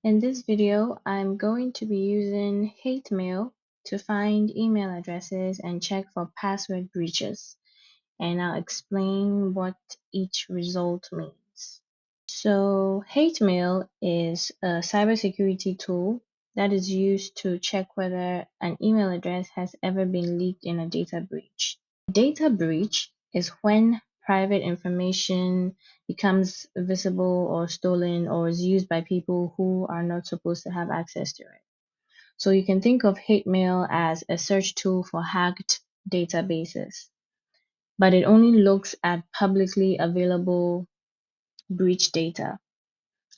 In this video, I'm going to be using hate mail to find email addresses and check for password breaches, and I'll explain what each result means. So, hate mail is a cybersecurity tool that is used to check whether an email address has ever been leaked in a data breach. Data breach is when private information becomes visible or stolen or is used by people who are not supposed to have access to it. So you can think of hate mail as a search tool for hacked databases, but it only looks at publicly available breach data.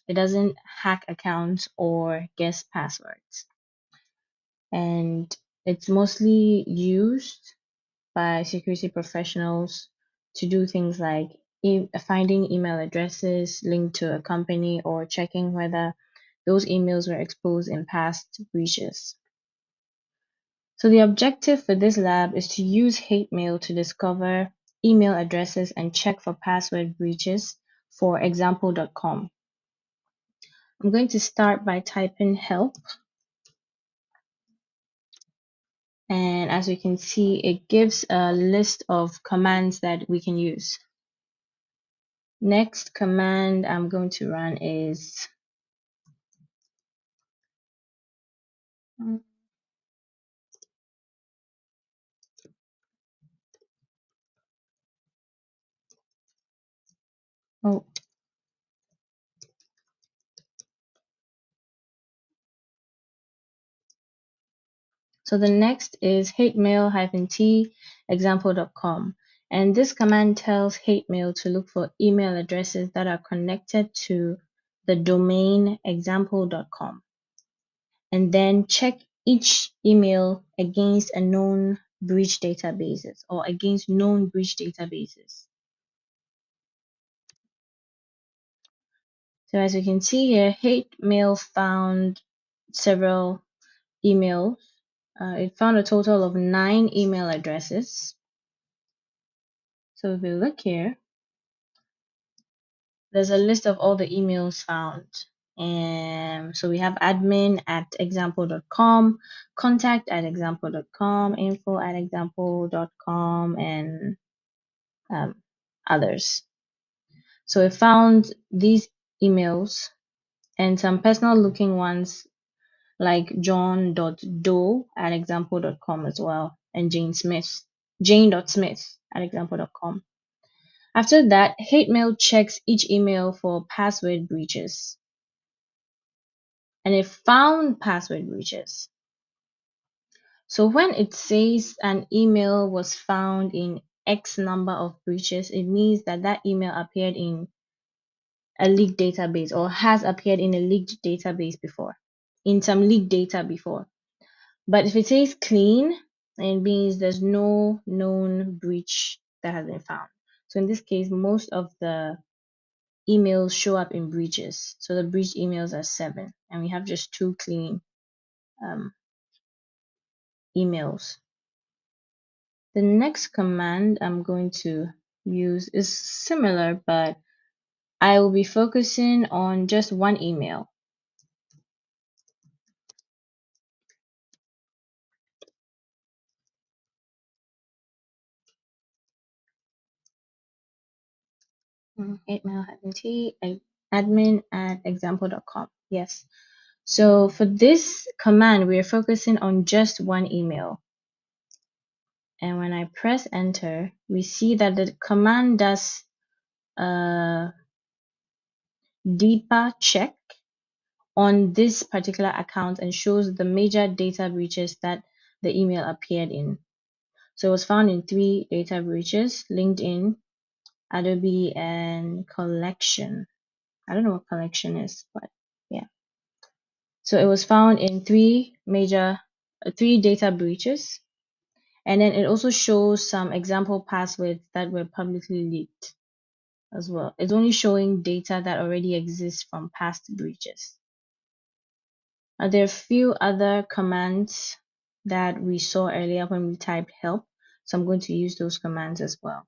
It doesn't hack accounts or guess passwords. And it's mostly used by security professionals to do things like finding email addresses linked to a company or checking whether those emails were exposed in past breaches. So the objective for this lab is to use hate mail to discover email addresses and check for password breaches for example.com. I'm going to start by typing help. And as we can see, it gives a list of commands that we can use. Next command I'm going to run is oh, so the next is hatemail-t example.com, and this command tells hatemail to look for email addresses that are connected to the domain example.com and then check each email against a known breach databases or against known breach databases. So as you can see here, hate mail found several emails. It found a total of 9 email addresses. So if we look here, there's a list of all the emails found. And so we have admin at example.com, contact at example.com, info at example.com, and others. So it found these emails and some personal looking ones like john.doe at example.com as well, and jane.smith at example.com. After that, hate mail checks each email for password breaches, and it found password breaches. So when it says an email was found in X number of breaches, it means that that email appeared in a leaked database or has appeared in a leaked database before, in some leaked data before. But if it says clean, it means there's no known breach that has been found. So in this case, most of the emails show up in breaches. So the breach emails are 7, and we have just 2 clean emails. The next command I'm going to use is similar, but I will be focusing on just one email. Email-t admin at example.com. Yes. So for this command, we are focusing on just one email. And when I press enter, we see that the command does a deeper check on this particular account and shows the major data breaches that the email appeared in. So it was found in 3 data breaches: LinkedIn, Adobe, and Collection. I don't know what Collection is, but yeah. So it was found in 3 data breaches. And then it also shows some example passwords that were publicly leaked as well. It's only showing data that already exists from past breaches. There are a few other commands that we saw earlier when we typed help, so I'm going to use those commands as well.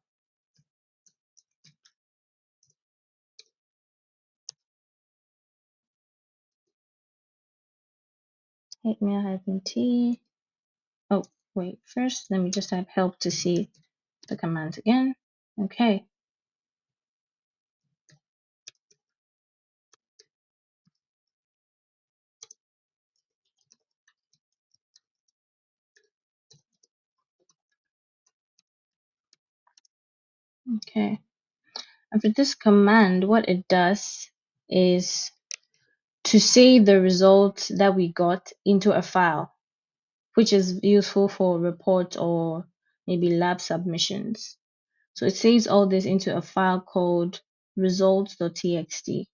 hate mail hyphen T. Oh, wait, first let me just type help to see the commands again. Okay. Okay. And for this command, what it does is to save the results that we got into a file, which is useful for reports or maybe lab submissions. So it saves all this into a file called results.txt.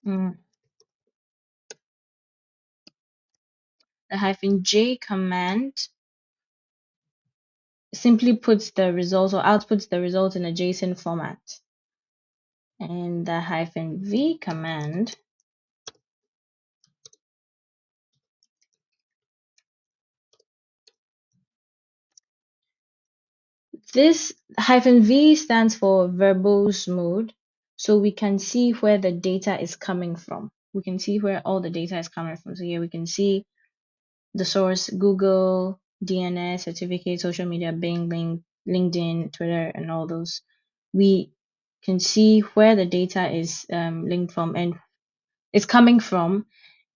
Mm. The -j command simply puts the results or outputs the result in a JSON format. And the -v command this -v stands for verbose mode, so we can see where the data is coming from. We can see where all the data is coming from. So here we can see the source: Google, DNS, certificate, social media, Bing, LinkedIn, Twitter, and all those. We can see where the data is linked from and it's coming from,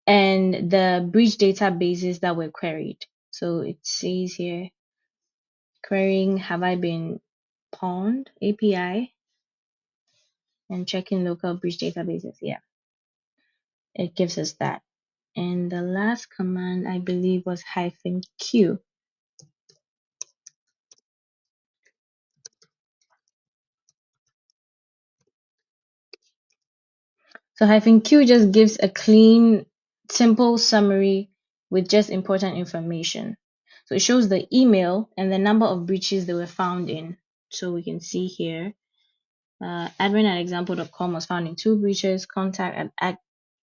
and the breach databases that were queried. So it says here, querying have I been pawned API and checking local breach databases. Yeah, it gives us that. And the last command I believe was -q. So -q just gives a clean, simple summary with just important information. So it shows the email and the number of breaches they were found in. So we can see here, admin@example.com was found in 2 breaches.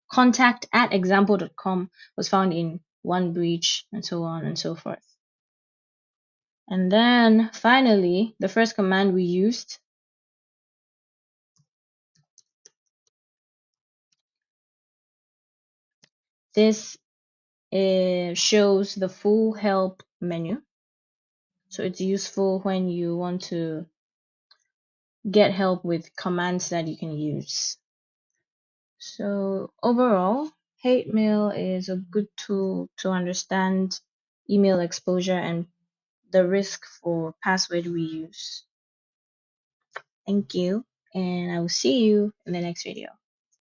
Contact@example.com was found in 1 breach, and so on and so forth. And then finally, the first command we used, this shows the full help menu. So it's useful when you want to get help with commands that you can use. So overall, hate mail is a good tool to understand email exposure and the risk for password reuse. Thank you, and I will see you in the next video.